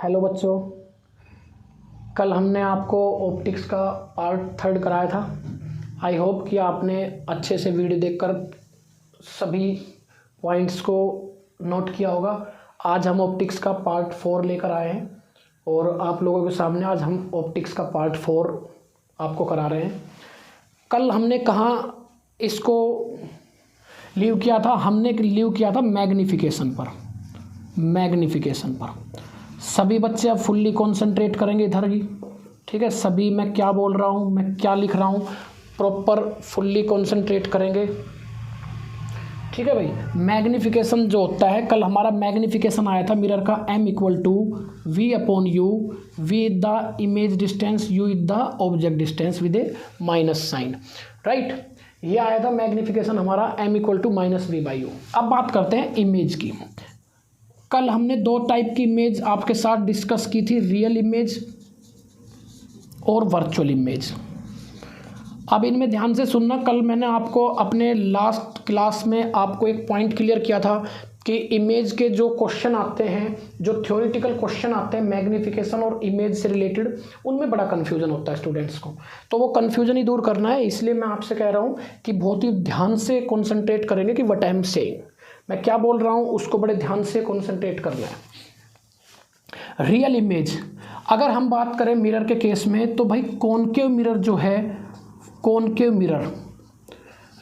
Hello बच्चों, कल हमने आपको ऑप्टिक्स का पार्ट 3 कराया था। आई होप कि आपने अच्छे से वीडियो देखकर सभी पॉइंट्स को नोट किया होगा। आज हम ऑप्टिक्स का पार्ट 4 लेकर आए हैं और आप लोगों के सामने आज हम ऑप्टिक्स का पार्ट 4 आपको करा रहे हैं। कल हमने कहाँ इसको लीव किया था? हमने लीव किया था मैग्नीफिकेशन पर। सभी बच्चे अब फुल्ली कॉन्सेंट्रेट करेंगे इधर ही, ठीक है। सभी मैं क्या बोल रहा हूँ, मैं क्या लिख रहा हूँ, प्रॉपर फुल्ली कॉन्सेंट्रेट करेंगे, ठीक है भाई। मैग्नीफिकेशन जो होता है, कल हमारा मैग्नीफिकेशन आया था मिरर का m = v/u, v is the image distance, u is the object distance with a minus sign, right. ये आया था मैग्नीफिकेशन हमारा m = -v/u। अब बात करते हैं इमेज की। कल हमने 2 टाइप की इमेज आपके साथ डिस्कस की थी, रियल इमेज और वर्चुअल इमेज। अब इनमें ध्यान से सुनना। कल मैंने आपको अपने लास्ट क्लास में आपको एक पॉइंट क्लियर किया था कि इमेज के जो क्वेश्चन आते हैं, जो थ्योरेटिकल क्वेश्चन आते हैं मैग्नीफिकेशन और इमेज से रिलेटेड, उनमें बड़ा कन्फ्यूजन होता है स्टूडेंट्स को। तो वो कन्फ्यूजन ही दूर करना है, इसलिए मैं आपसे कह रहा हूँ कि बहुत ही ध्यान से कॉन्सेंट्रेट करेंगे कि व्हाट आई एम सेइंग, मैं क्या बोल रहा हूँ उसको बड़े ध्यान से कॉन्सेंट्रेट करना है। रियल इमेज अगर हम बात करें मिरर के केस में, तो भाई कॉनकेव मिरर जो है, कॉनकेव मिरर,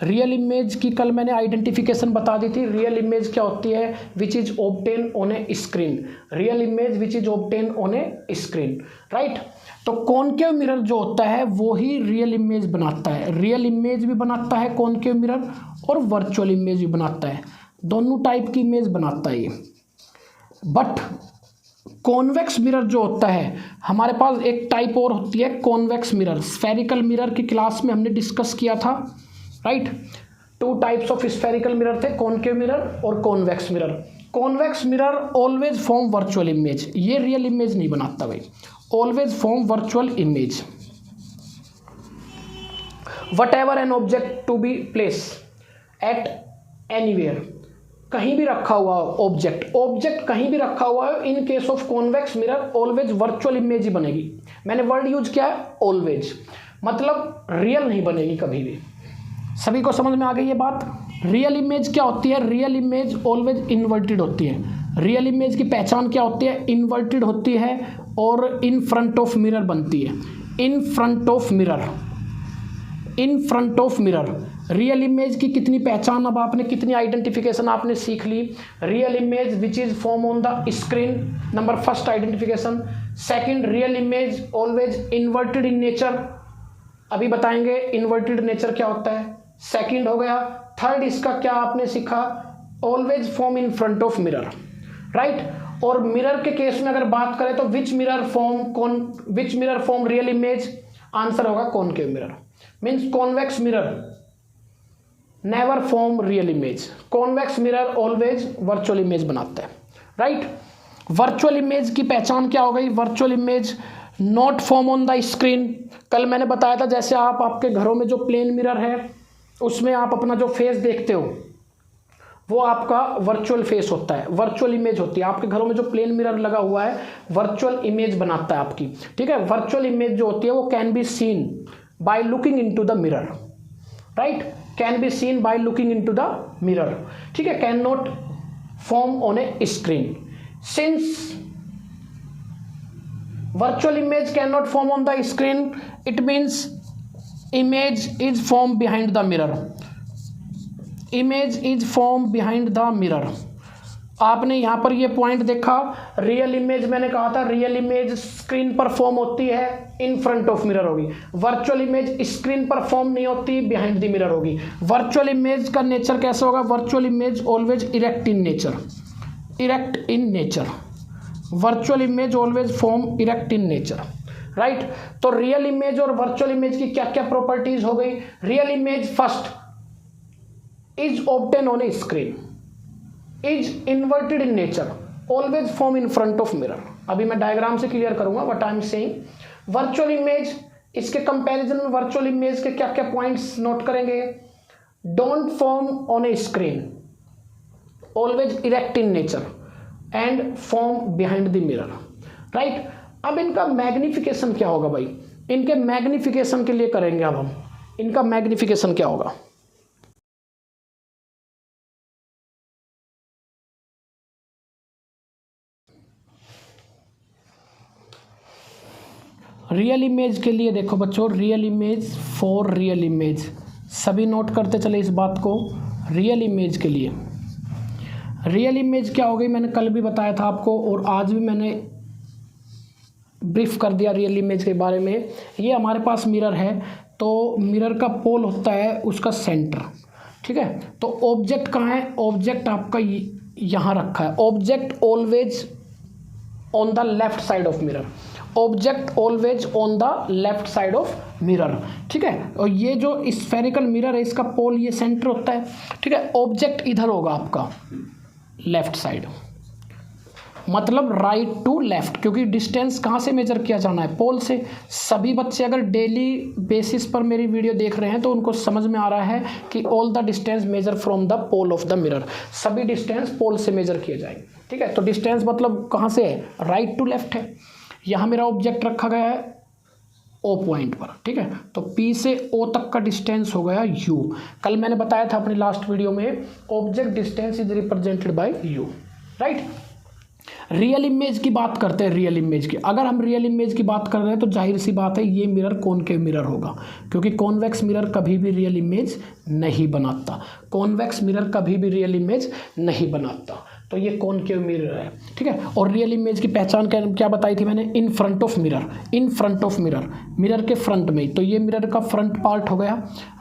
रियल इमेज की कल मैंने आइडेंटिफिकेशन बता दी थी। रियल इमेज क्या होती है? Which is obtain on A screen, real image which is obtain on A screen, right. तो कॉनकेव मिरर जो होता है वो ही रियल इमेज बनाता है। रियल इमेज भी बनाता है कॉनकेव मिरर और वर्चुअल इमेज भी बनाता है, दोनों टाइप की इमेज बनाता है ये। बट कॉन्वेक्स मिरर जो होता है, हमारे पास एक टाइप और होती है कॉन्वेक्स मिरर। स्फेरिकल मिरर की क्लास में हमने डिस्कस किया था, right. 2 types of spherical mirror थे, कॉनकेव मिरर और convex mirror. Convex mirror always form virtual image, ये रियल इमेज नहीं बनाता भाई, always form virtual image. Whatever an object to be place at anywhere, कहीं भी रखा हुआ ऑब्जेक्ट कहीं भी रखा हुआ है, in case of convex mirror always virtual image ही बनेगी। मैंने वर्ड यूज किया है ऑलवेज, मतलब रियल नहीं बनेगी कभी भी। सभी को समझ में आ गई ये बात? रियल इमेज क्या होती है? रियल इमेज ऑलवेज इन्वर्टेड होती है। रियल इमेज की पहचान क्या होती है? इन्वर्टेड होती है और इन फ्रंट ऑफ मिरर बनती है। In front of mirror real image की कितनी पहचान, अब आपने कितनी आइडेंटिफिकेशन आपने सीख ली। Real image which is form on the screen, number first identification. Second, real image always inverted in nature, अभी बताएंगे इन्वर्टेड नेचर क्या होता है, सेकंड हो गया। थर्ड इसका क्या आपने सीखा? Always form in front of mirror, right. और मिरर के केस में अगर बात करें तो which mirror form real image, answer होगा concave mirror. Means convex mirror never form real image, convex mirror always virtual image बनाता है, राइट। वर्चुअल इमेज की पहचान क्या हो गई? Virtual image not form on the screen. कल मैंने बताया था जैसे आपके घरों में जो प्लेन मिरर है उसमें आप अपना जो फेस देखते हो वो आपका वर्चुअल फेस होता है, वर्चुअल इमेज होती है। आपके घरों में जो प्लेन मिरर लगा हुआ है वर्चुअल इमेज बनाता है आपकी, ठीक है। वर्चुअल इमेज जो होती है वो can be seen by looking into the mirror, right, can be seen by looking into the mirror, ठीक है। Can not form on A screen. Since virtual image cannot form on the screen, it means image is formed behind the mirror, image is formed behind the mirror। आपने यहां पर ये point देखा, real image मैंने कहा था real image screen पर form होती है, इन फ्रंट ऑफ मिरर होगी। वर्चुअल इमेज स्क्रीन पर फॉर्म नहीं होती, बिहाइंड द मिरर होगी। वर्चुअल इमेज का नेचर कैसे होगा? Virtual image always erect in nature, virtual image always form erect in nature, right. तो रियल इमेज और वर्चुअल इमेज की क्या क्या प्रॉपर्टीज हो गई? Real image first is obtain on A screen, is inverted in nature, always form in front of mirror. अभी मैं diagram से क्लियर करूंगा what I am saying. Virtual image, इसके कंपैरिजन में वर्चुअल इमेज के क्या क्या पॉइंट्स नोट करेंगे? Don't form on A screen, always erect in nature, and form behind the mirror. Right. अब इनका मैग्निफिकेशन क्या होगा भाई, इनके मैग्निफिकेशन के लिए करेंगे अब हम, इनका मैग्निफिकेशन क्या होगा। रियल इमेज के लिए देखो बच्चों, real image for real image, सभी नोट करते चले इस बात को। रियल इमेज के लिए, रियल इमेज क्या हो गई, मैंने कल भी बताया था आपको और आज भी मैंने ब्रीफ कर दिया रियल इमेज के बारे में। ये हमारे पास मिरर है, तो मिरर का पोल होता है उसका सेंटर, ठीक है। तो ऑब्जेक्ट कहाँ है, ऑब्जेक्ट आपका यहाँ रखा है। Object always on the left side of mirror, object always on the left side of mirror, ठीक है। और ये जो स्फेरिकल मिरर है इसका पोल ये सेंटर होता है, ठीक है। ऑब्जेक्ट इधर होगा आपका लेफ्ट साइड, मतलब राइट टू लेफ्ट, क्योंकि डिस्टेंस कहाँ से मेजर किया जाना है, पोल से। सभी बच्चे अगर डेली बेसिस पर मेरी वीडियो देख रहे हैं तो उनको समझ में आ रहा है कि all the distance measure from the pole of the mirror, सभी डिस्टेंस पोल से मेजर किए जाएंगे, ठीक है। तो डिस्टेंस मतलब कहाँ से है, राइट टू लेफ्ट है। यहाँ मेरा ऑब्जेक्ट रखा गया है ओ पॉइंट पर, ठीक है। तो P से O तक का डिस्टेंस हो गया U। कल मैंने बताया था अपनी लास्ट वीडियो में, object distance is represented by U, right. Real image की बात करते हैं, रियल इमेज की, अगर हम रियल इमेज की बात कर रहे हैं तो जाहिर सी बात है ये मिरर कॉनकेव मिरर होगा, क्योंकि कॉन्वेक्स मिरर कभी भी रियल इमेज नहीं बनाता, कॉन्वेक्स मिरर कभी भी रियल इमेज नहीं बनाता। तो ये कॉनकेव मिरर है, ठीक है। और रियल इमेज की पहचान क्या बताई थी मैंने, इन front of mirror, in front of mirror, mirror के फ्रंट में। तो ये मिरर का फ्रंट पार्ट हो गया,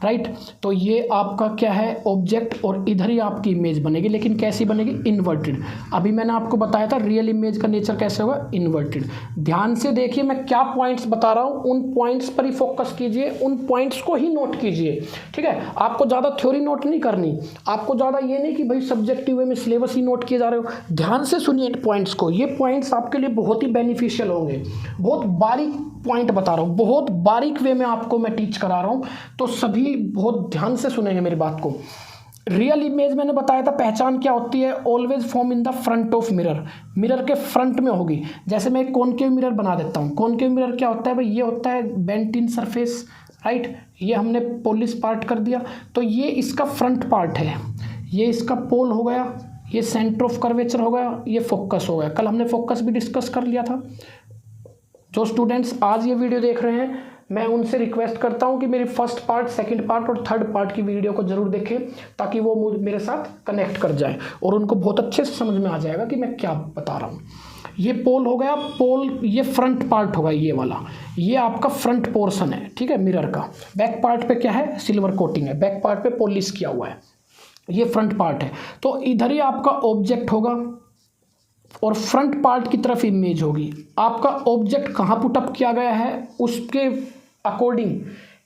राइट। तो ये आपका क्या है, ऑब्जेक्ट, और इधर ही आपकी इमेज बनेगी, लेकिन कैसी बनेगी, इन्वर्टेड। अभी मैंने आपको बताया था रियल इमेज का नेचर कैसे होगा, इन्वर्टेड। ध्यान से देखिए मैं क्या पॉइंट्स बता रहा हूँ, उन पॉइंट्स पर ही फोकस कीजिए, उन पॉइंट्स को ही नोट कीजिए, ठीक है। आपको ज़्यादा थ्योरी नोट नहीं करनी, आपको ज़्यादा ये नहीं कि भाई सब्जेक्टिव वे में सिलेबस ही नोट किए जा रहे हो। ध्यान से सुनिए इन पॉइंट्स को, ये पॉइंट्स आपके लिए बहुत ही बेनिफिशियल होंगे। बहुत बारीक पॉइंट बता रहा हूँ, बहुत बारीक वे में आपको मैं टीच करा रहा हूँ, तो सभी बहुत ध्यान से सुनेंगे मेरी बात को। रियल इमेज मैंने बताया था पहचान क्या होती है, always form in the front of mirror, mirror के फ्रंट में होगी। जैसे मैं एक कॉनकेव मिरर बना देता हूँ, कॉनकेव मिरर क्या होता है भाई, ये होता है बेंट इन सरफेस, राइट। ये हमने पोलिस पार्ट कर दिया, तो ये इसका फ्रंट पार्ट है, ये इसका पोल हो गया, ये सेंटर ऑफ कर्वेचर हो गया, ये फोकस हो गया। कल हमने फोकस भी डिस्कस कर लिया था। जो स्टूडेंट्स आज ये वीडियो देख रहे हैं, मैं उनसे रिक्वेस्ट करता हूं कि मेरी फर्स्ट पार्ट, सेकंड पार्ट और थर्ड पार्ट की वीडियो को जरूर देखें, ताकि वो मेरे साथ कनेक्ट कर जाए और उनको बहुत अच्छे से समझ में आ जाएगा कि मैं क्या बता रहा हूँ। ये पोल हो गया, पोल ये फ्रंट पार्ट होगा, ये वाला, ये आपका फ्रंट पोर्शन है, ठीक है, मिरर का। बैक पार्ट पे क्या है, सिल्वर कोटिंग है, बैक पार्ट पे पॉलिश किया हुआ है, ये फ्रंट पार्ट है। तो इधर ही आपका ऑब्जेक्ट होगा और फ्रंट पार्ट की तरफ इमेज होगी। आपका ऑब्जेक्ट कहाँ पुटअप किया गया है उसके अकॉर्डिंग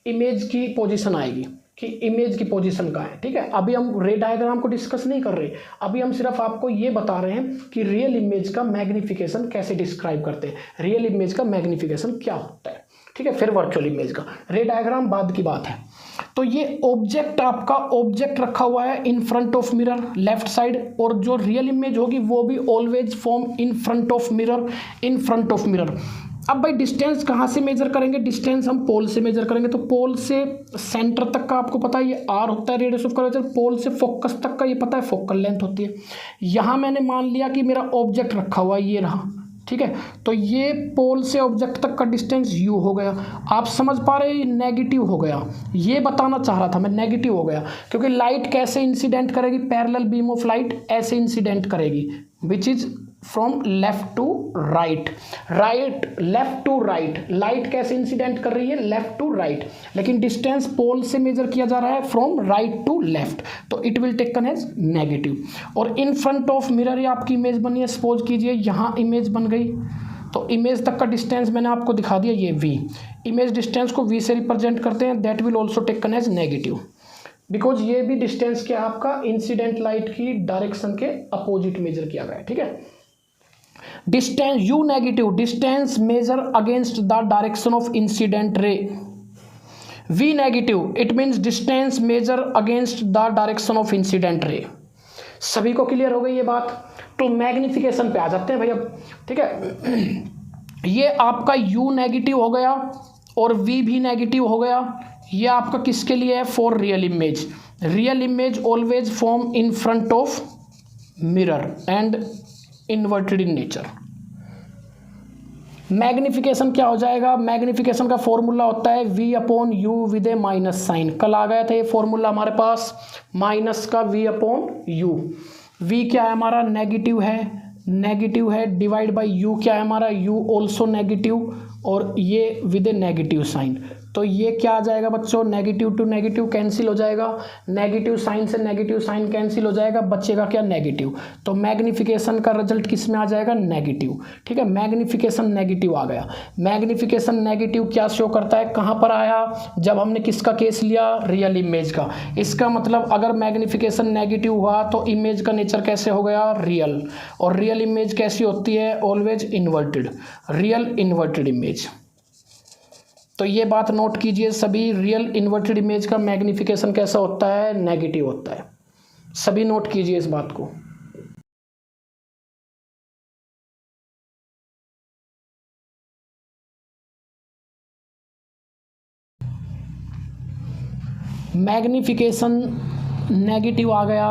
इमेज की पोजीशन आएगी कि इमेज की पोजीशन कहाँ है, ठीक है। अभी हम रे डायग्राम को डिस्कस नहीं कर रहे, अभी हम सिर्फ आपको ये बता रहे हैं कि रियल इमेज का मैग्निफिकेशन कैसे डिस्क्राइब करते हैं, रियल इमेज का मैग्निफिकेशन क्या होता है, ठीक है। फिर वर्चुअल इमेज का रे डायग्राम बाद की बात है। तो ये ऑब्जेक्ट, आपका ऑब्जेक्ट रखा हुआ है in front of mirror left side, और जो रियल इमेज होगी वो भी always form in front of mirror, in front of mirror. अब भाई डिस्टेंस कहाँ से मेजर करेंगे, डिस्टेंस हम पोल से मेजर करेंगे। तो पोल से सेंटर तक का आपको पता है ये आर होता है, रेडियस ऑफ कर्वेचर। पोल से फोकस तक का ये पता है फोकल लेंथ होती है। यहाँ मैंने मान लिया कि मेरा ऑब्जेक्ट रखा हुआ है, ये रहा, ठीक है। तो ये पोल से ऑब्जेक्ट तक का डिस्टेंस u हो गया। आप समझ पा रहे हैं, नेगेटिव हो गया, ये बताना चाह रहा था मैं, नेगेटिव हो गया, क्योंकि लाइट कैसे इंसिडेंट करेगी, पैरेलल बीम ऑफ लाइट ऐसे इंसिडेंट करेगी, which is from left to right, right left to right. Light कैसे इंसिडेंट कर रही है, लेफ्ट टू राइट, लेकिन डिस्टेंस पोल से मेजर किया जा रहा है फ्रॉम राइट टू लेफ्ट, तो it will taken as negative. और इन फ्रंट ऑफ मिरर ये आपकी इमेज बनी है, सपोज कीजिए यहाँ इमेज बन गई, तो इमेज तक का डिस्टेंस मैंने आपको दिखा दिया, ये v, इमेज डिस्टेंस को v से रिप्रेजेंट करते हैं, that will also taken as negative, because ये भी डिस्टेंस क्या आपका इंसिडेंट लाइट की डायरेक्शन के अपोजिट मेजर किया गया है, ठीक है। Distance u negative, distance measure against the direction of incident ray. v negative, it means distance measure against the direction of incident ray. सभी को क्लियर हो गई ये बात। तो मैग्निफिकेशन पे आ जाते हैं भाई अब, ठीक है। ये आपका u नेगेटिव हो गया और v भी नेगेटिव हो गया। ये आपका किसके लिए है? For real image. Real image always form in front of mirror and inverted in nature. Magnification क्या हो जाएगा? मैग्निफिकेशन का फॉर्मूला होता है v upon u with a minus sign. कल आ गया था ये फॉर्मूला हमारे पास, माइनस का v अपॉन यू। v क्या है हमारा? नेगेटिव है, डिवाइड बाय u क्या है हमारा? u ऑल्सो नेगेटिव, और ये विद ए नेगेटिव साइन। तो ये क्या आ जाएगा बच्चों? नेगेटिव टू नेगेटिव कैंसिल हो जाएगा, नेगेटिव साइन से नेगेटिव साइन कैंसिल हो जाएगा, बचेगा क्या? नेगेटिव। तो मैग्निफिकेशन का रिजल्ट किस में आ जाएगा? नेगेटिव। ठीक है, मैग्निफिकेशन नेगेटिव आ गया। मैग्निफिकेशन नेगेटिव क्या शो करता है? कहाँ पर आया? जब हमने किसका केस लिया? रियल इमेज का। इसका मतलब अगर मैग्निफिकेशन नेगेटिव हुआ तो इमेज का नेचर कैसे हो गया? रियल। और रियल इमेज कैसी होती है? Always inverted, real inverted image. तो ये बात नोट कीजिए सभी, रियल इन्वर्टेड इमेज का मैग्निफिकेशन कैसा होता है? नेगेटिव होता है। सभी नोट कीजिए इस बात को। मैग्निफिकेशन नेगेटिव आ गया,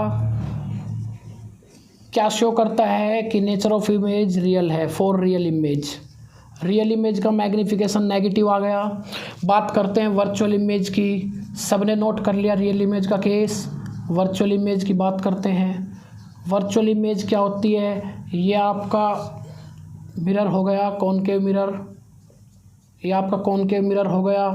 क्या शो करता है? कि नेचर ऑफ इमेज रियल है, for real image. Real image का मैग्निफिकेशन नेगेटिव आ गया। बात करते हैं वर्चुअल इमेज की। सबने नोट कर लिया रियल इमेज का केस। वर्चुअल इमेज की बात करते हैं। वर्चुअल इमेज क्या होती है? ये आपका मिरर हो गया, कॉनकेव मिरर। ये आपका कॉनकेव मिरर हो गया।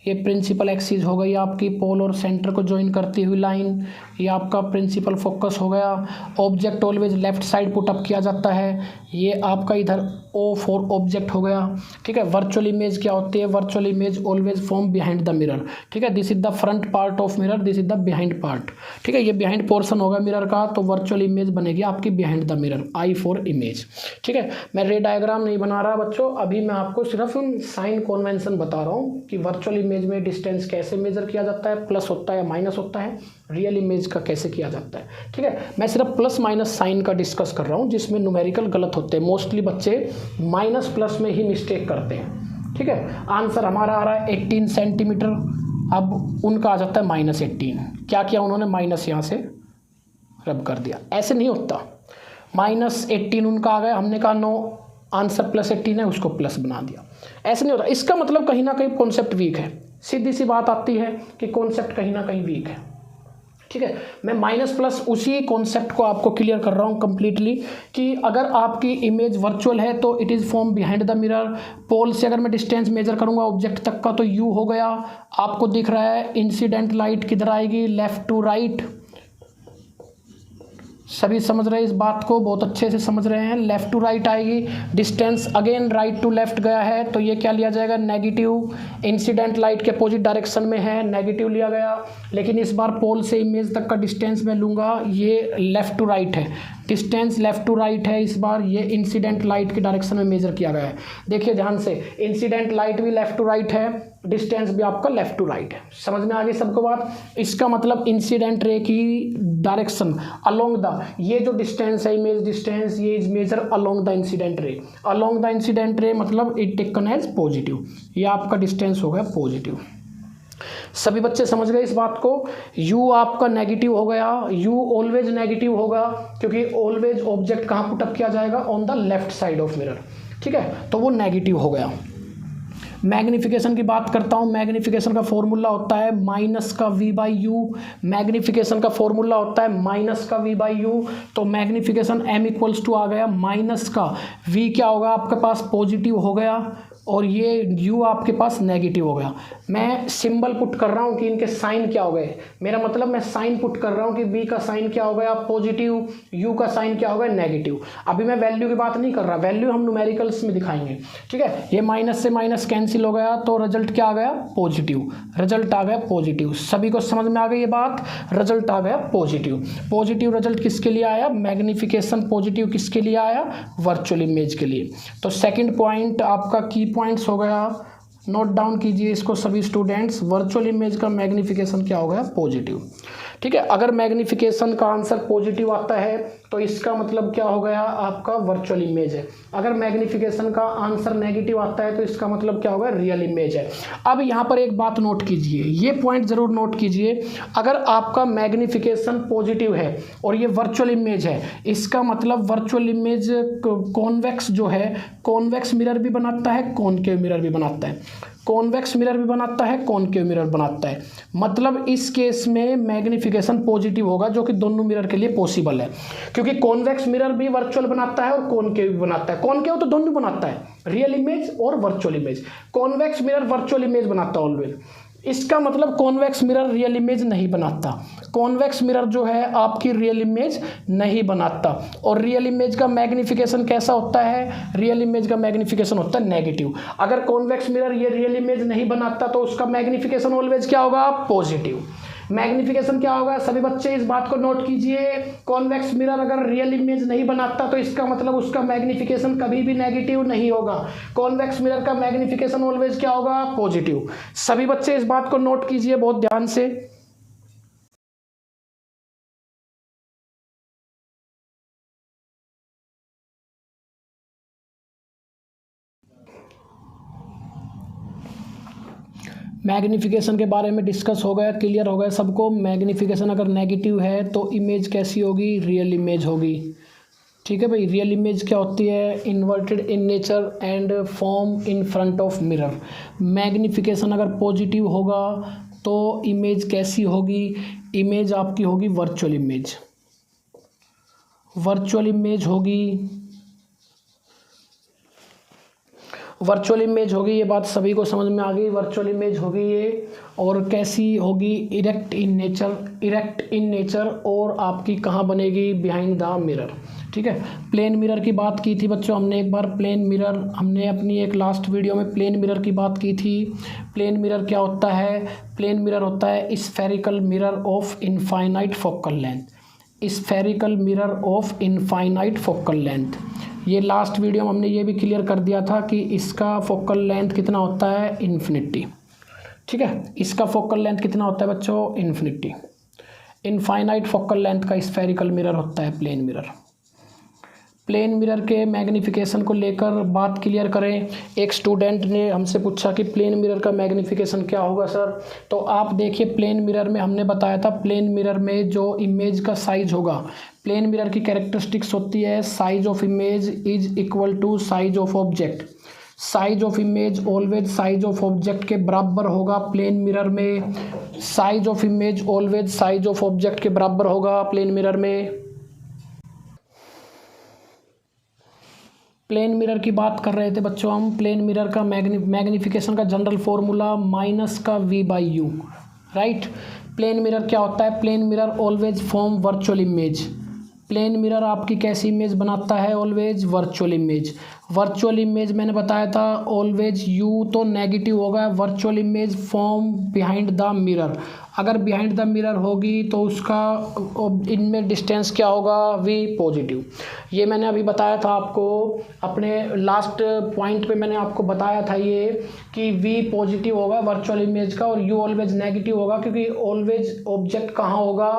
ये प्रिंसिपल एक्सिस हो गई आपकी, पोल और सेंटर को ज्वाइन करती हुई लाइन। ये आपका प्रिंसिपल फोकस हो गया। Object always left side put up किया जाता है। ये आपका इधर ओ फॉर ऑब्जेक्ट हो गया। ठीक है, वर्चुअल इमेज क्या होती है? Virtual image always form behind the mirror. ठीक है, this is the front part of mirror, this is the behind part. ठीक है, ये बिहाइंड पोर्शन होगा मिरर का, तो वर्चुअल इमेज बनेगी आपकी behind the mirror, I for image. ठीक है, मैं रे डायग्राम नहीं बना रहा बच्चों, अभी मैं आपको सिर्फ साइन कॉन्वेंशन बता रहा हूँ कि वर्चुअल इमेज में डिस्टेंस कैसे मेजर किया जाता है, प्लस होता है या माइनस होता है, रियल इमेज का कैसे किया जाता है। ठीक है, मैं सिर्फ प्लस माइनस साइन का डिस्कस कर रहा हूँ, जिसमें न्यूमेरिकल गलत होते हैं। मोस्टली बच्चे माइनस प्लस में ही मिस्टेक करते हैं। ठीक है, आंसर हमारा आ रहा है 18 सेंटीमीटर, अब उनका आ जाता है -18। क्या किया उन्होंने? माइनस यहाँ से रब कर दिया। ऐसे नहीं होता, -18 उनका आ गया, हमने कहा नो, आंसर +18 है, उसको प्लस बना दिया। ऐसे नहीं होता। इसका मतलब कहीं ना कहीं कॉन्सेप्ट वीक है। सीधी सी बात आती है कि कॉन्सेप्ट कहीं ना कहीं वीक है। ठीक है, मैं माइनस प्लस उसी कॉन्सेप्ट को आपको क्लियर कर रहा हूँ कंप्लीटली, कि अगर आपकी इमेज वर्चुअल है तो it is form behind the mirror. Pole से अगर मैं डिस्टेंस मेजर करूँगा ऑब्जेक्ट तक का तो u हो गया। आपको दिख रहा है इंसिडेंट लाइट किधर आएगी? Left to right. सभी समझ रहे हैं इस बात को? बहुत अच्छे से समझ रहे हैं। लेफ्ट टू राइट आएगी, distance again right to left गया है तो ये क्या लिया जाएगा? नेगेटिव। इंसिडेंट लाइट के अपोजिट डायरेक्शन में है, नेगेटिव लिया गया। लेकिन इस बार पोल से इमेज तक का डिस्टेंस मैं लूँगा, ये लेफ्ट टू राइट है, डिस्टेंस लेफ्ट टू राइट है। इस बार ये इंसिडेंट लाइट के डायरेक्शन में मेजर किया गया है। देखिए ध्यान से, इंसिडेंट लाइट भी लेफ्ट टू राइट है, डिस्टेंस भी आपका लेफ्ट टू राइट है। समझ में आ गई सबको बात? इसका मतलब इंसिडेंट रे की डायरेक्शन अलोंग द, ये जो डिस्टेंस है इमेज डिस्टेंस, ये is measure along the incident ray. Along the incident ray मतलब इट टेकन एज पॉजिटिव, ये आपका डिस्टेंस हो गया पॉजिटिव। सभी बच्चे समझ गए इस बात को? u आपका नेगेटिव हो गया, u ऑलवेज नेगेटिव होगा क्योंकि ऑलवेज ऑब्जेक्ट कहाँ पुट अप किया जाएगा? On the left side of mirror. ठीक है, तो वो नेगेटिव हो गया। मैग्निफिकेशन की बात करता हूँ। मैग्निफिकेशन का फॉर्मूला होता है माइनस का v/u। मैग्निफिकेशन का फॉर्मूला होता है माइनस का v/u। तो मैग्निफिकेशन m आ गया माइनस का v, क्या होगा आपके पास? पॉजिटिव हो गया, और ये u आपके पास नेगेटिव हो गया। मैं सिंबल पुट कर रहा हूँ कि इनके साइन क्या हो गए। मेरा मतलब मैं साइन पुट कर रहा हूँ कि v का साइन क्या हो गया? पॉजिटिव, u का साइन क्या हो गया? नेगेटिव। अभी मैं वैल्यू की बात नहीं कर रहा, वैल्यू हम न्यूमेरिकल्स में दिखाएंगे। ठीक है, ये माइनस से माइनस कैंसिल हो गया तो रिजल्ट क्या आ गया? पॉजिटिव। रिजल्ट आ गया पॉजिटिव। सभी को समझ में आ गई ये बात? रिजल्ट आ गया पॉजिटिव। पॉजिटिव रिजल्ट किसके लिए आया? मैग्निफिकेशन पॉजिटिव किसके लिए आया? वर्चुअल इमेज के लिए। तो सेकंड पॉइंट आपका की पॉइंट्स हो गया नोट डाउन कीजिए इसको सभी स्टूडेंट्स। वर्चुअल इमेज का मैग्नीफिकेशन क्या होगा? पॉजिटिव। ठीक है, अगर मैग्नीफिकेशन का आंसर पॉजिटिव आता है तो इसका मतलब क्या हो गया? आपका वर्चुअल इमेज है। अगर मैग्नीफिकेशन का आंसर नेगेटिव आता है तो इसका मतलब क्या होगा? रियल इमेज है। अब यहाँ पर एक बात नोट कीजिए, ये पॉइंट जरूर नोट कीजिए, अगर आपका मैग्नीफिकेशन पॉजिटिव है और ये वर्चुअल इमेज है, इसका मतलब वर्चुअल इमेज कॉन्वेक्स जो है, कॉन्वेक्स मिरर भी बनाता है, कॉनकेव मिरर भी बनाता है, कॉन्वेक्स मिरर भी बनाता है, कॉनकेव मिरर बनाता है। मतलब इस केस में मैग्नीफिकेशन पॉजिटिव होगा, जो कि दोनों मिरर के लिए पॉसिबल है, क्योंकि कॉन्वेक्स मिरर भी वर्चुअल बनाता है और कॉनकेव भी बनाता है। कॉनकेव तो दोनों बनाता है, रियल इमेज और virtual image. Convex mirror virtual image बनाता है ऑलवेज। इसका मतलब कॉन्वेक्स मिरर रियल इमेज नहीं बनाता। कॉन्वेक्स मिरर जो है आपकी रियल इमेज नहीं बनाता। और रियल इमेज का मैग्नीफिकेशन कैसा होता है? रियल इमेज का मैग्नीफिकेशन होता है नेगेटिव। अगर कॉन्वेक्स मिरर ये रियल इमेज नहीं बनाता तो उसका मैग्नीफिकेशन ऑलवेज क्या होगा? पॉजिटिव। मैग्नीफिकेशन क्या होगा? सभी बच्चे इस बात को नोट कीजिए, कॉन्वेक्स मिरर अगर रियल इमेज नहीं बनाता तो इसका मतलब उसका मैग्नीफिकेशन कभी भी नेगेटिव नहीं होगा। कॉन्वेक्स मिरर का मैग्नीफिकेशन ऑलवेज क्या होगा? पॉजिटिव। सभी बच्चे इस बात को नोट कीजिए बहुत ध्यान से। मैग्नीफिकेशन के बारे में डिस्कस हो गया, क्लियर हो गया सबको। मैग्नीफिकेशन अगर नेगेटिव है तो इमेज कैसी होगी? रियल इमेज होगी। ठीक है भाई, रियल इमेज क्या होती है? Inverted in nature and form in front of mirror. Magnification अगर पॉजिटिव होगा तो इमेज कैसी होगी? इमेज आपकी होगी वर्चुअल इमेज। वर्चुअल इमेज होगी, वर्चुअल इमेज होगी। ये बात सभी को समझ में आ गई? वर्चुअल इमेज होगी ये। और कैसी होगी? Erect in nature. Erect in nature और आपकी कहाँ बनेगी? Behind the mirror. ठीक है, प्लेन मिरर की बात की थी बच्चों हमने एक बार। प्लेन मिरर हमने अपनी एक लास्ट वीडियो में प्लेन मिरर की बात की थी। प्लेन मिरर क्या होता है? प्लेन मिरर होता है spherical mirror of infinite focal length. Spherical mirror of infinite focal length. ये लास्ट वीडियो में हमने ये भी क्लियर कर दिया था कि इसका फोकल लेंथ कितना होता है? इन्फिनिटी। ठीक है, इसका फोकल लेंथ कितना होता है बच्चों? इन्फिनिटी। इनफाइनाइट फोकल लेंथ का स्फेरिकल मिरर होता है प्लेन मिरर। प्लेन मिरर के मैग्नीफिकेशन को लेकर बात क्लियर करें। एक स्टूडेंट ने हमसे पूछा कि प्लेन मिरर का मैग्नीफिकेशन क्या होगा सर? तो आप देखिए, प्लेन मिरर में हमने बताया था, प्लेन मिरर में जो इमेज का साइज होगा, प्लेन मिरर की कैरेक्टरिस्टिक्स होती है size of image is equal to size of object. Size of image always size of object के बराबर होगा प्लेन मिरर में। Size of image always size of object के बराबर होगा प्लेन मिरर में। प्लेन मिरर की बात कर रहे थे बच्चों हम। प्लेन मिरर का मैग्नीफिकेशन का जनरल फॉर्मूला माइनस का v/u, राइट। प्लेन मिरर क्या होता है? Plane mirror always form virtual image. Plane mirror आपकी कैसी इमेज बनाता है? Always virtual image. Virtual image मैंने बताया था ऑलवेज u तो नेगेटिव होगा। Virtual image form behind the mirror. अगर बिहाइंड द मिरर होगी तो उसका इनमें डिस्टेंस क्या होगा? v positive. ये मैंने अभी बताया था आपको, अपने लास्ट पॉइंट पे मैंने आपको बताया था ये कि v पॉजिटिव होगा वर्चुअल इमेज का और u ऑलवेज नेगेटिव होगा, क्योंकि ऑलवेज ऑब्जेक्ट कहाँ होगा?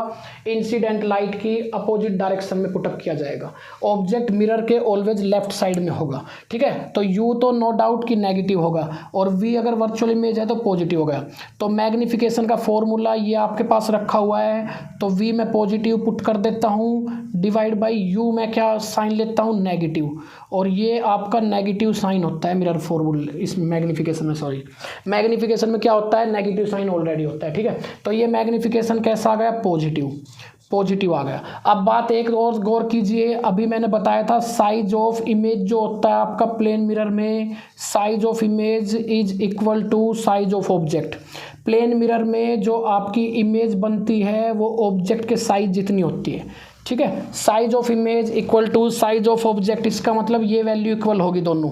इंसिडेंट लाइट की अपोजिट डायरेक्शन में पुटअप किया जाएगा। ऑब्जेक्ट मिरर के ऑलवेज लेफ्ट साइड में होगा। ठीक है, तो u तो नो डाउट कि नेगेटिव होगा और v अगर वर्चुअल इमेज है तो पॉजिटिव होगा। तो मैग्नीफिकेशन का फॉर्मूला ये आपके पास रखा हुआ है, तो v मैं पॉजिटिव पुट कर देता हूँ, डिवाइड बाई u मैं क्या साइन लेता हूँ? नेगेटिव। और ये आपका नेगेटिव साइन होता है मिरर फॉर्मूला इस मैग्नीफिकेशन में। सॉरी, मैग्नीफिकेशन में क्या होता है? नेगेटिव साइन ऑलरेडी होता है। ठीक है, तो ये मैग्नीफिकेशन कैसा आ गया? पॉजिटिव। पॉजिटिव आ गया। अब बात एक और गौर कीजिए, अभी मैंने बताया था साइज ऑफ इमेज जो होता है आपका प्लेन मिरर में, size of image is equal to size of object. Plane mirror में जो आपकी इमेज बनती है वो ऑब्जेक्ट के साइज जितनी होती है। ठीक है, size of image equal to size of object, इसका मतलब ये वैल्यू इक्वल होगी दोनों।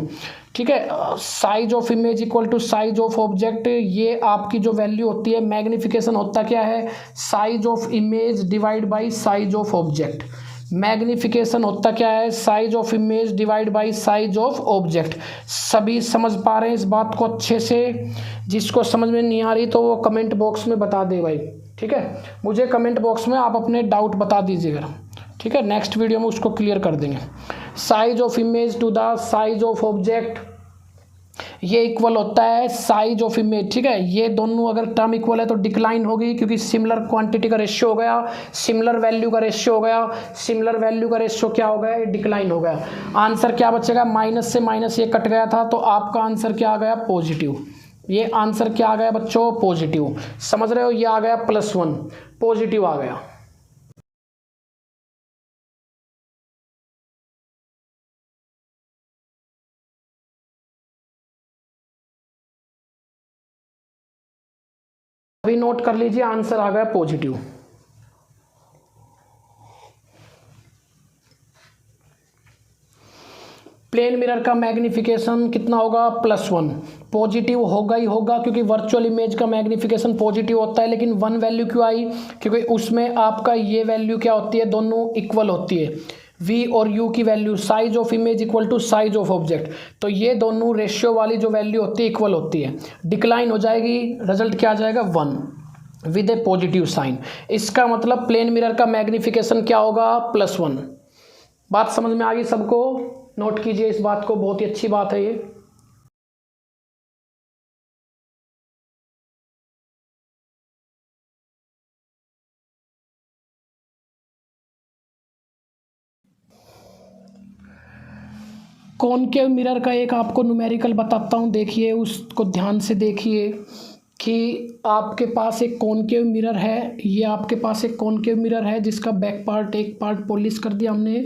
ठीक है, size of image equal to size of object, ये आपकी जो वैल्यू होती है। मैग्नीफिकेशन होता क्या है? Size of image divide by size of object. Magnification होता क्या है, size of image divide by size of object. सभी समझ पा रहे हैं इस बात को अच्छे से? जिसको समझ में नहीं आ रही तो वो कमेंट बॉक्स में बता दे भाई, ठीक है। मुझे कमेंट बॉक्स में आप अपने डाउट बता दीजिएगा, ठीक है। नेक्स्ट वीडियो में उसको क्लियर कर देंगे। Size of image to the size of object, ये इक्वल होता है साइज ऑफ इमेज, ठीक है। ये दोनों अगर टर्म इक्वल है तो डिक्लाइन होगी, क्योंकि सिमिलर क्वांटिटी का रेशियो हो गया, सिमिलर वैल्यू का रेशियो हो गया, सिमिलर वैल्यू का रेशियो क्या हो गया, डिक्लाइन हो गया। आंसर क्या बचेगा, माइनस से माइनस ये कट गया था, तो आपका आंसर क्या आ गया, पॉजिटिव। ये आंसर क्या आ गया बच्चों, पॉजिटिव। समझ रहे हो, ये आ गया +1, पॉजिटिव आ गया। अभी नोट कर लीजिए, आंसर आ गया पॉजिटिव। प्लेन मिरर का मैग्निफिकेशन कितना होगा, +1। पॉजिटिव होगा ही होगा, क्योंकि वर्चुअल इमेज का मैग्निफिकेशन पॉजिटिव होता है। लेकिन 1 वैल्यू क्यों आई, क्योंकि उसमें आपका ये वैल्यू क्या होती है, दोनों इक्वल होती है। v और u की value, size of image equal to size of object, तो ये दोनों रेशियो वाली जो वैल्यू होती है इक्वल होती है। डिक्लाइन हो जाएगी, रिजल्ट क्या आ जाएगा, 1 विद ए पॉजिटिव साइन। इसका मतलब प्लेन मिरर का मैग्निफिकेशन क्या होगा, +1। बात समझ में आ गई सबको? नोट कीजिए इस बात को, बहुत ही अच्छी बात है ये। कॉनकेव मिरर का एक आपको न्यूमेरिकल बताता हूँ, देखिए उसको ध्यान से देखिए कि आपके पास एक कॉनकेव मिरर है। ये आपके पास एक कॉनकेव मिरर है जिसका बैक पार्ट, एक पार्ट पॉलिश कर दिया हमने,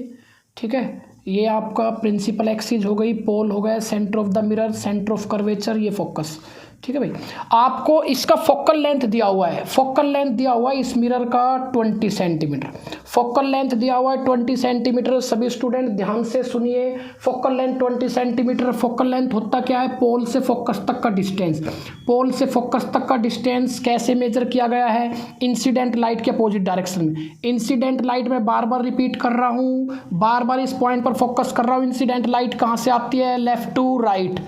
ठीक है। ये आपका प्रिंसिपल एक्सिस हो गई, पोल हो गया, centre of the mirror, centre of curvature, ये फोकस, ठीक है भाई। आपको इसका फोकल लेंथ दिया हुआ है, फोकल लेंथ दिया हुआ है इस मिरर का 20 सेंटीमीटर, फोकल लेंथ दिया हुआ है 20 सेंटीमीटर। सभी स्टूडेंट ध्यान से सुनिए, focal length 20 centimetre. Focal length होता क्या है, पोल से फोकस तक का डिस्टेंस। पोल से फोकस तक का डिस्टेंस कैसे मेजर किया गया है, इंसिडेंट लाइट के अपोजिट डायरेक्शन में। इंसिडेंट लाइट में बार बार रिपीट कर रहा हूँ, बार बार इस पॉइंट पर फोकस कर रहा हूँ। इंसिडेंट लाइट कहाँ से आती है, left to right,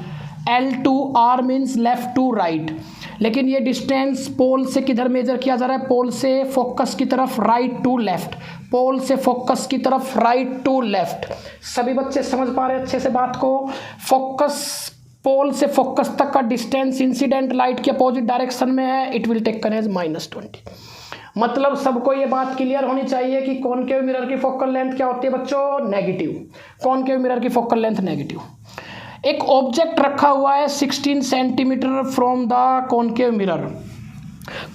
L2R means left to right. लेकिन ये डिस्टेंस पोल से किधर मेजर किया जा रहा है, पोल से फोकस की तरफ, राइट टू लेफ्ट, पोल से फोकस की तरफ, राइट टू लेफ्ट। सभी बच्चे समझ पा रहे हैं अच्छे से बात को? फोकस, पोल से फोकस तक का डिस्टेंस इंसिडेंट लाइट के अपोजिट डायरेक्शन में है, इट विल टेकन एज -20। मतलब सबको ये बात क्लियर होनी चाहिए कि कॉनकेव मिरर की फोकल लेंथ क्या होती है बच्चों, नेगेटिव। कॉनकेव मिरर की फोकल लेंथ नेगेटिव। एक ऑब्जेक्ट रखा हुआ है 16 centimetre from the concave mirror.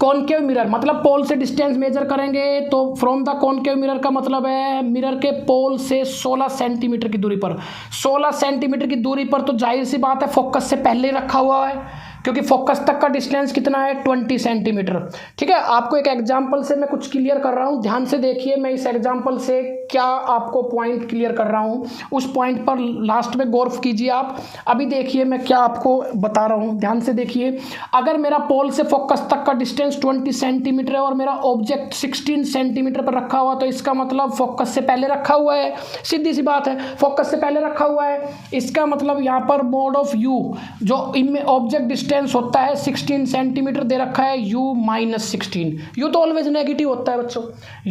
Concave mirror मतलब पोल से डिस्टेंस मेजर करेंगे तो फ्रॉम द कॉनकेव मिरर का मतलब है मिरर के पोल से 16 सेंटीमीटर की दूरी पर। 16 सेंटीमीटर की दूरी पर तो जाहिर सी बात है फोकस से पहले रखा हुआ है, क्योंकि फोकस तक का डिस्टेंस कितना है, 20 सेंटीमीटर। ठीक है, आपको एक एग्जांपल से मैं कुछ क्लियर कर रहा हूं, ध्यान से देखिए। मैं इस एग्जांपल से क्या आपको पॉइंट क्लियर कर रहा हूं, उस पॉइंट पर लास्ट में गौर कीजिए आप। अभी देखिए मैं क्या आपको बता रहा हूं, ध्यान से देखिए। अगर मेरा पोल से फोकस तक का डिस्टेंस 20 सेंटीमीटर है और मेरा ऑब्जेक्ट 16 सेंटीमीटर पर रखा हुआ, तो इसका मतलब फोकस से पहले रखा हुआ है। सीधी सी बात है, फोकस से पहले रखा हुआ है। इसका मतलब यहाँ पर मोड ऑफ यू, जो इनमें ऑब्जेक्ट डिस्टेंस होता है 16 सेंटीमीटर दे रखा है, u -16। u तो ऑलवेज नेगेटिव होता है बच्चों,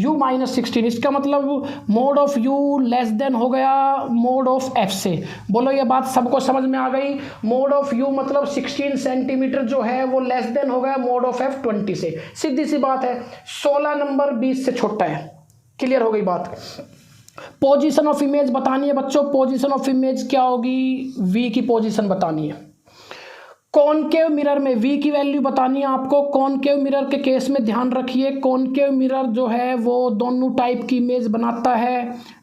u -16। इसका मतलब mode of u less than हो गया मोड ऑफ f से। बोलो ये बात सबको समझ में आ गई? मोड ऑफ u मतलब 16 सेंटीमीटर जो है वो लेस देन हो गया मोड ऑफ f 20 से। सीधी सी बात है, 16 नंबर 20 से छोटा है। क्लियर हो गई बात? पोजीशन ऑफ इमेज बतानी है बच्चों। पोजीशन ऑफ इमेज क्या होगी, v की पोजीशन बतानी है। कॉनकेव मिरर में v की वैल्यू बतानी है आपको। कॉनकेव मिरर के केस में ध्यान रखिए, कॉनकेव मिरर जो है वो दोनों टाइप की इमेज बनाता है,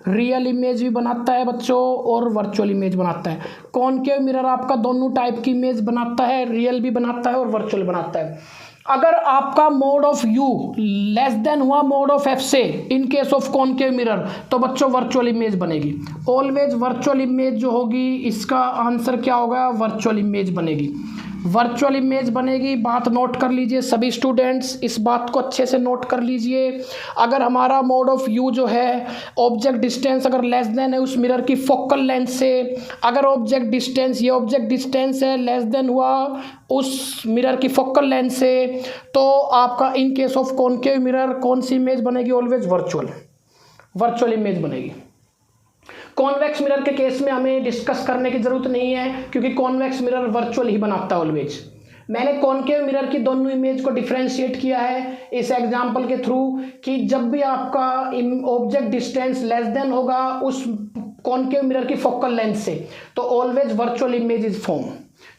रियल इमेज भी बनाता है बच्चों और वर्चुअल इमेज बनाता है। कॉनकेव मिरर आपका दोनों टाइप की इमेज बनाता है, रियल भी बनाता है और वर्चुअल बनाता है। अगर आपका mode of u less than हुआ मोड ऑफ f से इन केस ऑफ कॉनकेव मिरर, तो बच्चों वर्चुअल इमेज बनेगी। ऑलवेज वर्चुअल इमेज जो होगी, इसका आंसर क्या होगा, वर्चुअल इमेज बनेगी। वर्चुअल इमेज बनेगी। बात नोट कर लीजिए सभी स्टूडेंट्स, इस बात को अच्छे से नोट कर लीजिए। अगर हमारा मोड ऑफ व्यू जो है ऑब्जेक्ट डिस्टेंस अगर लेस देन है उस मिरर की फोकल लेंथ से, अगर ऑब्जेक्ट डिस्टेंस ये ऑब्जेक्ट डिस्टेंस है लेस देन हुआ उस मिरर की फोकल लेंथ से, तो आपका इन केस ऑफ कॉनकेव मिरर कौन सी इमेज बनेगी? ऑलवेज वर्चुअल इमेज बनेगी। कॉन्वेक्स मिरर के केस में हमें डिस्कस करने की जरूरत नहीं है, क्योंकि कॉन्वेक्स मिरर वर्चुअल ही बनाता है ऑलवेज। मैंने कॉनकेव मिरर की दोनों इमेज को डिफरेंशिएट किया है इस एग्जांपल के थ्रू कि जब भी आपका ऑब्जेक्ट डिस्टेंस लेस देन होगा उस कॉनकेव मिरर की फोकल लेंथ से, तो always virtual image is form.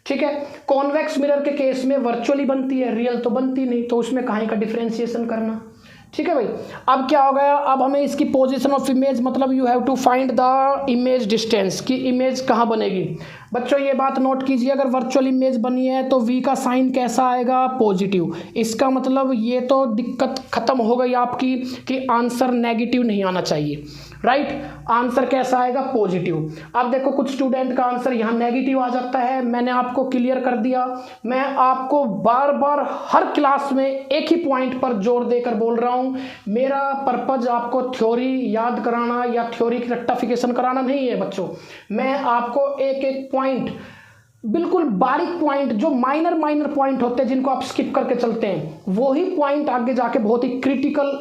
ठीक है, कॉन्वेक्स मिरर के केस में वर्चुअली बनती है, रियल तो बनती नहीं, तो उसमें कहीं का डिफरेंशिएशन करना। ठीक है भाई, अब क्या हो गया, अब हमें इसकी पोजीशन ऑफ इमेज मतलब you have to find the image distance की इमेज कहाँ बनेगी। बच्चों ये बात नोट कीजिए, अगर वर्चुअल इमेज बनी है तो v का साइन कैसा आएगा? पॉजिटिव। इसका मतलब ये तो दिक्कत खत्म हो गई आपकी कि आंसर नेगेटिव नहीं आना चाहिए, राइट। आंसर कैसा आएगा? पॉजिटिव। अब देखो कुछ स्टूडेंट का आंसर यहाँ नेगेटिव आ जाता है, मैंने आपको क्लियर कर दिया। मैं आपको बार बार हर क्लास में एक ही पॉइंट पर जोर देकर बोल रहा हूँ, मेरा पर्पज आपको थ्योरी याद कराना या थ्योरी की रेक्टिफिकेशन कराना नहीं है बच्चों। मैं आपको एक एक पॉइंट, बिल्कुल बारीक पॉइंट जो माइनर पॉइंट होते हैं जिनको आप स्किप करके चलते हैं, वही पॉइंट आगे जाके बहुत ही क्रिटिकल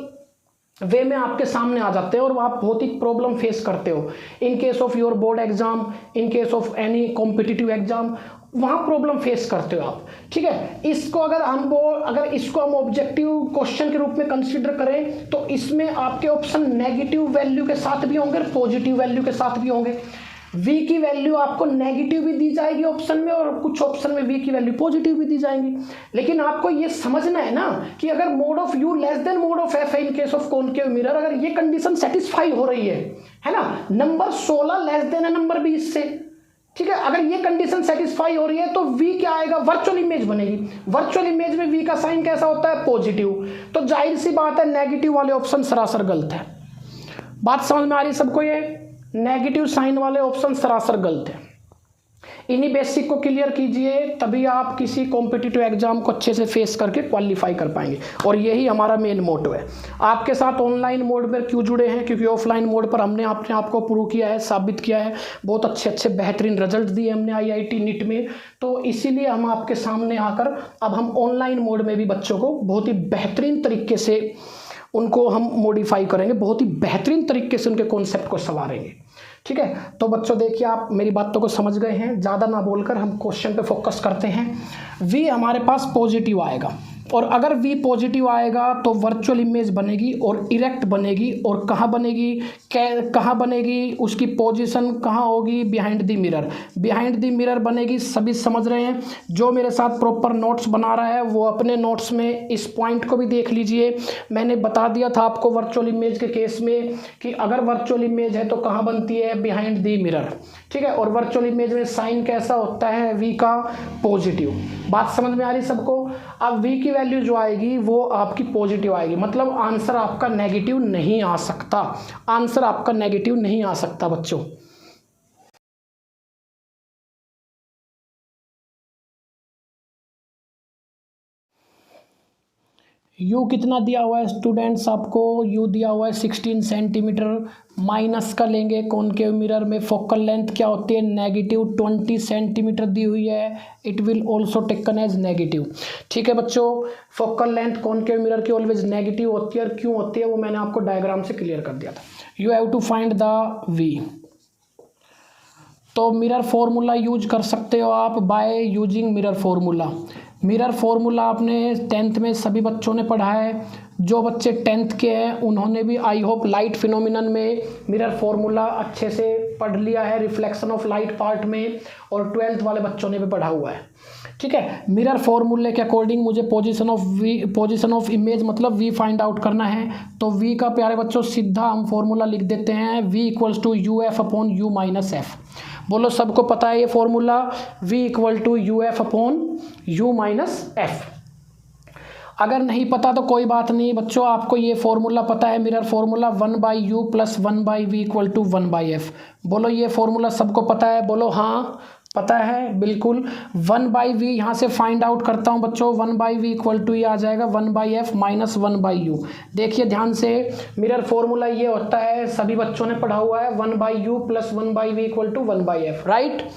वे में आपके सामने आ जाते हैं और आप बहुत ही प्रॉब्लम फेस करते हो इन case of your board exam, in case of any competitive exam, वहाँ प्रॉब्लम फेस करते हो आप। ठीक है, इसको अगर इसको हम ऑब्जेक्टिव क्वेश्चन के रूप में कंसीडर करें तो इसमें आपके ऑप्शन नेगेटिव वैल्यू के साथ भी होंगे, पॉजिटिव वैल्यू के साथ भी होंगे। v की वैल्यू आपको नेगेटिव भी दी जाएगी ऑप्शन में और कुछ ऑप्शन में v की वैल्यू पॉजिटिव भी दी जाएंगी। लेकिन आपको ये समझना है ना कि अगर mode of u less than mode of f है in case of concave mirror, अगर ये कंडीशन सेटिस्फाई हो रही है ना, नंबर 16 लेस देन है नंबर 20 से। ठीक है, अगर ये कंडीशन सेटिस्फाई हो रही है तो v क्या आएगा? वर्चुअल इमेज बनेगी। वर्चुअल इमेज में v का साइन कैसा होता है? पॉजिटिव। तो जाहिर सी बात है नेगेटिव वाले ऑप्शन सरासर गलत है। बात समझ में आ रही है सबको? ये नेगेटिव साइन वाले ऑप्शन सरासर गलत है। इन्हीं बेसिक को क्लियर कीजिए, तभी आप किसी कॉम्पिटिटिव एग्जाम को अच्छे से फेस करके क्वालिफाई कर पाएंगे। और यही हमारा मेन मोटो है। आपके साथ ऑनलाइन मोड पर क्यों जुड़े हैं? क्योंकि ऑफलाइन मोड पर हमने अपने आप को प्रूव किया है, साबित किया है, बहुत अच्छे बेहतरीन रिजल्ट दिए हमने IIT नीट में। तो इसीलिए हम आपके सामने आकर अब हम ऑनलाइन मोड में भी बच्चों को बहुत ही बेहतरीन तरीके से उनको हम मॉडिफाई करेंगे, बहुत ही बेहतरीन तरीके से उनके कॉन्सेप्ट को संवारेंगे। ठीक है, तो बच्चों देखिए आप मेरी बातों को समझ गए हैं। ज़्यादा ना बोलकर हम क्वेश्चन पे फोकस करते हैं। v हमारे पास पॉजिटिव आएगा, और अगर v पॉजिटिव आएगा तो वर्चुअल इमेज बनेगी और इरेक्ट बनेगी। और कहाँ बनेगी? कहाँ बनेगी? उसकी पोजीशन कहाँ होगी? Behind the mirror. Behind the mirror बनेगी, सभी समझ रहे हैं। जो मेरे साथ प्रॉपर नोट्स बना रहा है वो अपने नोट्स में इस पॉइंट को भी देख लीजिए। मैंने बता दिया था आपको वर्चुअल इमेज के केस में कि अगर वर्चुअल इमेज है तो कहाँ बनती है? Behind the mirror. ठीक है, और वर्चुअल इमेज में साइन कैसा होता है? v का पॉजिटिव। बात समझ में आ रही सबको? अब v की वैल्यू जो आएगी वो आपकी पॉजिटिव आएगी, मतलब आंसर आपका नेगेटिव नहीं आ सकता। आंसर आपका नेगेटिव नहीं आ सकता बच्चों। u कितना दिया हुआ है स्टूडेंट्स? आपको u दिया हुआ है 16 सेंटीमीटर। माइनस का लेंगे, कॉनकेव मिरर में फोकल लेंथ क्या होती है? नेगेटिव 20 सेंटीमीटर दी हुई है। It will also taken as negative. ठीक है बच्चों, फोकल लेंथ कॉनकेव मिरर की ऑलवेज नेगेटिव होती है। और क्यों होती है वो मैंने आपको डायग्राम से क्लियर कर दिया था। You have to find the v। तो मिरर फॉर्मूला यूज कर सकते हो आप by using mirror formula. Mirror formula आपने 10th में सभी बच्चों ने पढ़ा है। जो बच्चे 10th के हैं उन्होंने भी आई होप लाइट फिनोमिनन में मिरर फॉर्मूला अच्छे से पढ़ लिया है, रिफ्लेक्शन ऑफ लाइट पार्ट में, और 12th वाले बच्चों ने भी पढ़ा हुआ है। ठीक है, मिरर फॉर्मूले के अकॉर्डिंग मुझे पोजीशन ऑफ इमेज मतलब v फाइंड आउट करना है। तो v का प्यारे बच्चों सीधा हम फॉर्मूला लिख देते हैं, v equals to uf upon u minus f. बोलो सबको पता है ये formula? v equal to uf upon u minus f. अगर नहीं पता तो कोई बात नहीं बच्चों, आपको ये फॉर्मूला पता है, mirror formula 1/u plus 1/v equal to 1/f। बोलो ये फॉर्मूला सबको पता है? बोलो हाँ। पता है बिल्कुल। 1/v यहाँ से फाइंड आउट करता हूँ बच्चों, 1/v इक्वल टू ये आ जाएगा 1/f माइनस 1/u। देखिए ध्यान से, मिरर फॉर्मूला ये होता है, सभी बच्चों ने पढ़ा हुआ है, 1/u plus 1/v equal to 1/f, right.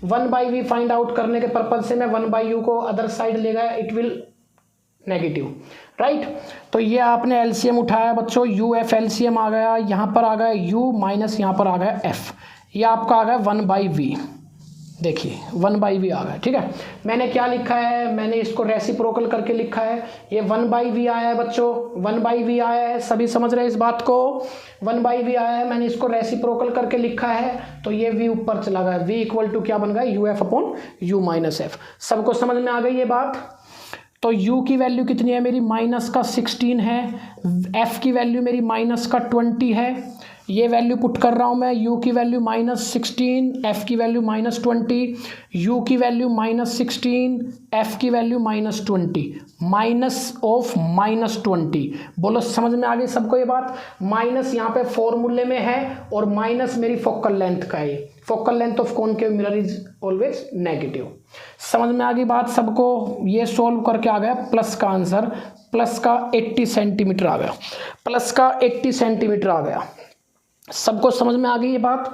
1/v find out करने के पर्पज से मैं 1/u को अदर साइड ले गया, इट विल नेगेटिव, राइट। तो ये आपने एलसीएम उठाया बच्चों, uf एलसीएम आ गया, यहाँ पर आ गया u माइनस यहाँ पर आ गया f, ये आपका आ गया 1/v। देखिए 1/v आ गया, ठीक है। मैंने क्या लिखा है, मैंने इसको रेसिप्रोकल करके लिखा है, ये 1/v आया है बच्चों, 1/v आया है, सभी समझ रहे हैं इस बात को, 1/v आया है, मैंने इसको रेसिप्रोकल करके लिखा है, तो ये v ऊपर चला गया, v इक्वल टू क्या बन गया, uf upon u minus f। सबको समझ में आ गई ये बात। तो u की वैल्यू कितनी है मेरी, माइनस का 16 है, f की वैल्यू मेरी माइनस का 20 है, ये वैल्यू पुट कर रहा हूँ मैं, u की वैल्यू -16, f की वैल्यू -20, u की वैल्यू -16, f की वैल्यू -20, माइनस ऑफ -20। बोलो समझ में आ गई सबको ये बात। माइनस यहाँ पे फॉर्मूले में है और माइनस मेरी फोकल लेंथ का है, focal length of concave mirror is always negative. समझ में आ गई बात सबको। ये सोल्व करके आ गया प्लस का आंसर, प्लस का 80 सेंटीमीटर आ गया, प्लस का 80 सेंटीमीटर आ गया। सबको समझ में आ गई ये बात,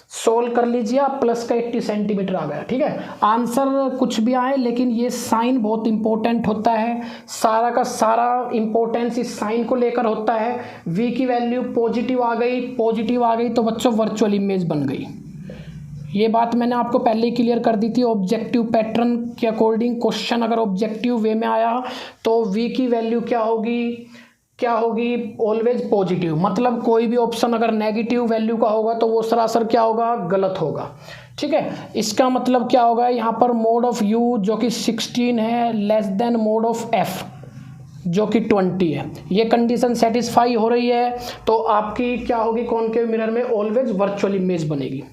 सोल्व कर लीजिए आप, प्लस का 80 सेंटीमीटर आ गया, ठीक है। आंसर कुछ भी आए लेकिन ये साइन बहुत इंपॉर्टेंट होता है, सारा का सारा इंपॉर्टेंस इस साइन को लेकर होता है। v की वैल्यू पॉजिटिव आ गई, पॉजिटिव आ गई तो बच्चों वर्चुअल इमेज बन गई। ये बात मैंने आपको पहले ही क्लियर कर दी थी। ऑब्जेक्टिव पैटर्न के अकॉर्डिंग क्वेश्चन अगर ऑब्जेक्टिव वे में आया तो v की वैल्यू क्या होगी, क्या होगी, ऑलवेज पॉजिटिव। मतलब कोई भी ऑप्शन अगर नेगेटिव वैल्यू का होगा तो वो सरासर क्या होगा, गलत होगा, ठीक है। इसका मतलब क्या होगा, यहाँ पर मोड ऑफ u जो कि 16 है less than mode of f जो कि 20 है, ये कंडीशन सेटिस्फाई हो रही है तो आपकी क्या होगी, कॉनकेव मिरर में ऑलवेज वर्चुअल इमेज बनेगी।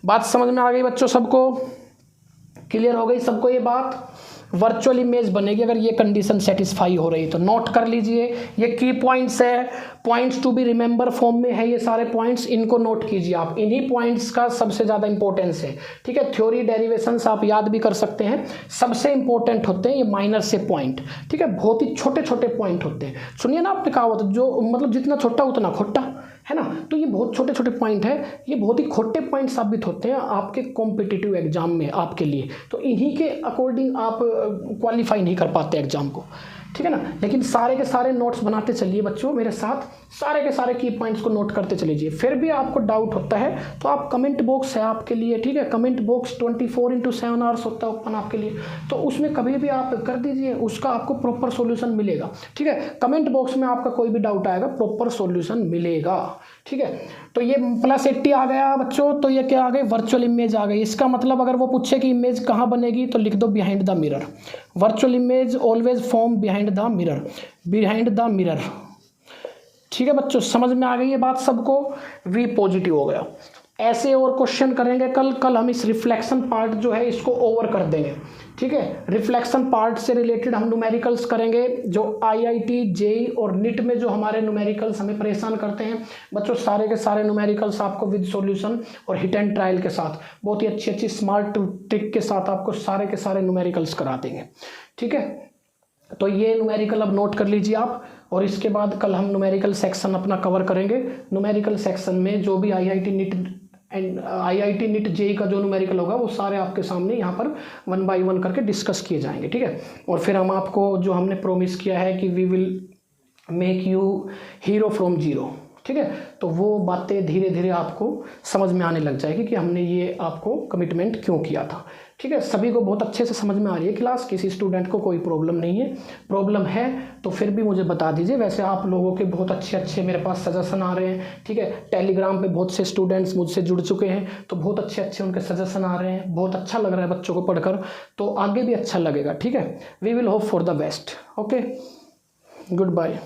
बात समझ में आ गई बच्चों सबको, क्लियर हो गई सबको ये बात, वर्चुअल इमेज बनेगी अगर ये कंडीशन सेटिस्फाई हो रही तो। नोट कर लीजिए, ये की पॉइंट्स है, points to be remember form में है ये सारे पॉइंट्स, इनको नोट कीजिए आप, इन्हीं पॉइंट्स का सबसे ज़्यादा इंपॉर्टेंस है, ठीक है। थ्योरी डेरिवेशंस आप याद भी कर सकते हैं, सबसे इंपॉर्टेंट होते हैं ये माइनर से पॉइंट, ठीक है। बहुत ही छोटे छोटे पॉइंट होते हैं, सुनिए ना आपने कहा होता जो मतलब जितना छोटा उतना खोटा है ना, तो ये बहुत छोटे छोटे पॉइंट है, ये बहुत ही खोटे पॉइंट साबित होते हैं आपके कॉम्पिटिटिव एग्जाम में आपके लिए, तो इन्हीं के अकॉर्डिंग आप क्वालिफाई नहीं कर पाते एग्जाम को, ठीक है ना। लेकिन सारे के सारे नोट्स बनाते चलिए बच्चों मेरे साथ, सारे के सारे की पॉइंट्स को नोट करते चलिए। फिर भी आपको डाउट होता है तो आप कमेंट बॉक्स है आपके लिए, ठीक है। कमेंट बॉक्स 24/7 आवर्स होता है ओपन आपके लिए, तो उसमें कभी भी आप कर दीजिए, उसका आपको प्रॉपर सॉल्यूशन मिलेगा, ठीक है। कमेंट बॉक्स में आपका कोई भी डाउट आएगा प्रॉपर सॉल्यूशन मिलेगा, ठीक है। तो ये +80 आ गया बच्चों, तो ये क्या आ गई, वर्चुअल इमेज आ गई। इसका मतलब अगर वो पूछे कि इमेज कहाँ बनेगी तो लिख दो behind the mirror, virtual image always form behind the mirror, behind the mirror, ठीक है बच्चों। समझ में आ गई ये बात सबको, v पॉजिटिव हो गया। ऐसे और क्वेश्चन करेंगे कल हम इस रिफ्लेक्शन पार्ट जो है इसको ओवर कर देंगे, ठीक है। रिफ्लेक्शन पार्ट से रिलेटेड हम न्यूमेरिकल्स करेंगे, जो IIT JEE और NIT में जो हमारे न्यूमेरिकल्स हमें परेशान करते हैं बच्चों, सारे के सारे न्यूमेरिकल्स आपको विद सॉल्यूशन और हिट एंड ट्रायल के साथ बहुत ही अच्छी अच्छी स्मार्ट ट्रिक के साथ आपको सारे के सारे न्यूमेरिकल्स करा देंगे, ठीक है। तो ये न्यूमेरिकल अब नोट कर लीजिए आप, और इसके बाद कल हम न्यूमेरिकल सेक्शन अपना कवर करेंगे। न्यूमेरिकल सेक्शन में जो भी IIT NIT JEE का जो न्यूमेरिकल होगा वो सारे आपके सामने यहाँ पर 1 by 1 करके डिस्कस किए जाएंगे, ठीक है। और फिर हम आपको जो हमने प्रोमिस किया है कि we will make you hero from zero, ठीक है, तो वो बातें धीरे धीरे आपको समझ में आने लग जाएगी कि हमने ये आपको कमिटमेंट क्यों किया था, ठीक है। सभी को बहुत अच्छे से समझ में आ रही है क्लास, किसी स्टूडेंट को कोई प्रॉब्लम नहीं है, प्रॉब्लम है तो फिर भी मुझे बता दीजिए। वैसे आप लोगों के बहुत अच्छे अच्छे मेरे पास सजेशन आ रहे हैं, ठीक है। टेलीग्राम पे बहुत से स्टूडेंट्स मुझसे जुड़ चुके हैं तो बहुत अच्छे अच्छे उनके सजेशन आ रहे हैं, बहुत अच्छा लग रहा है बच्चों को पढ़कर, तो आगे भी अच्छा लगेगा, ठीक है। We will hope for the best, okay, good bye.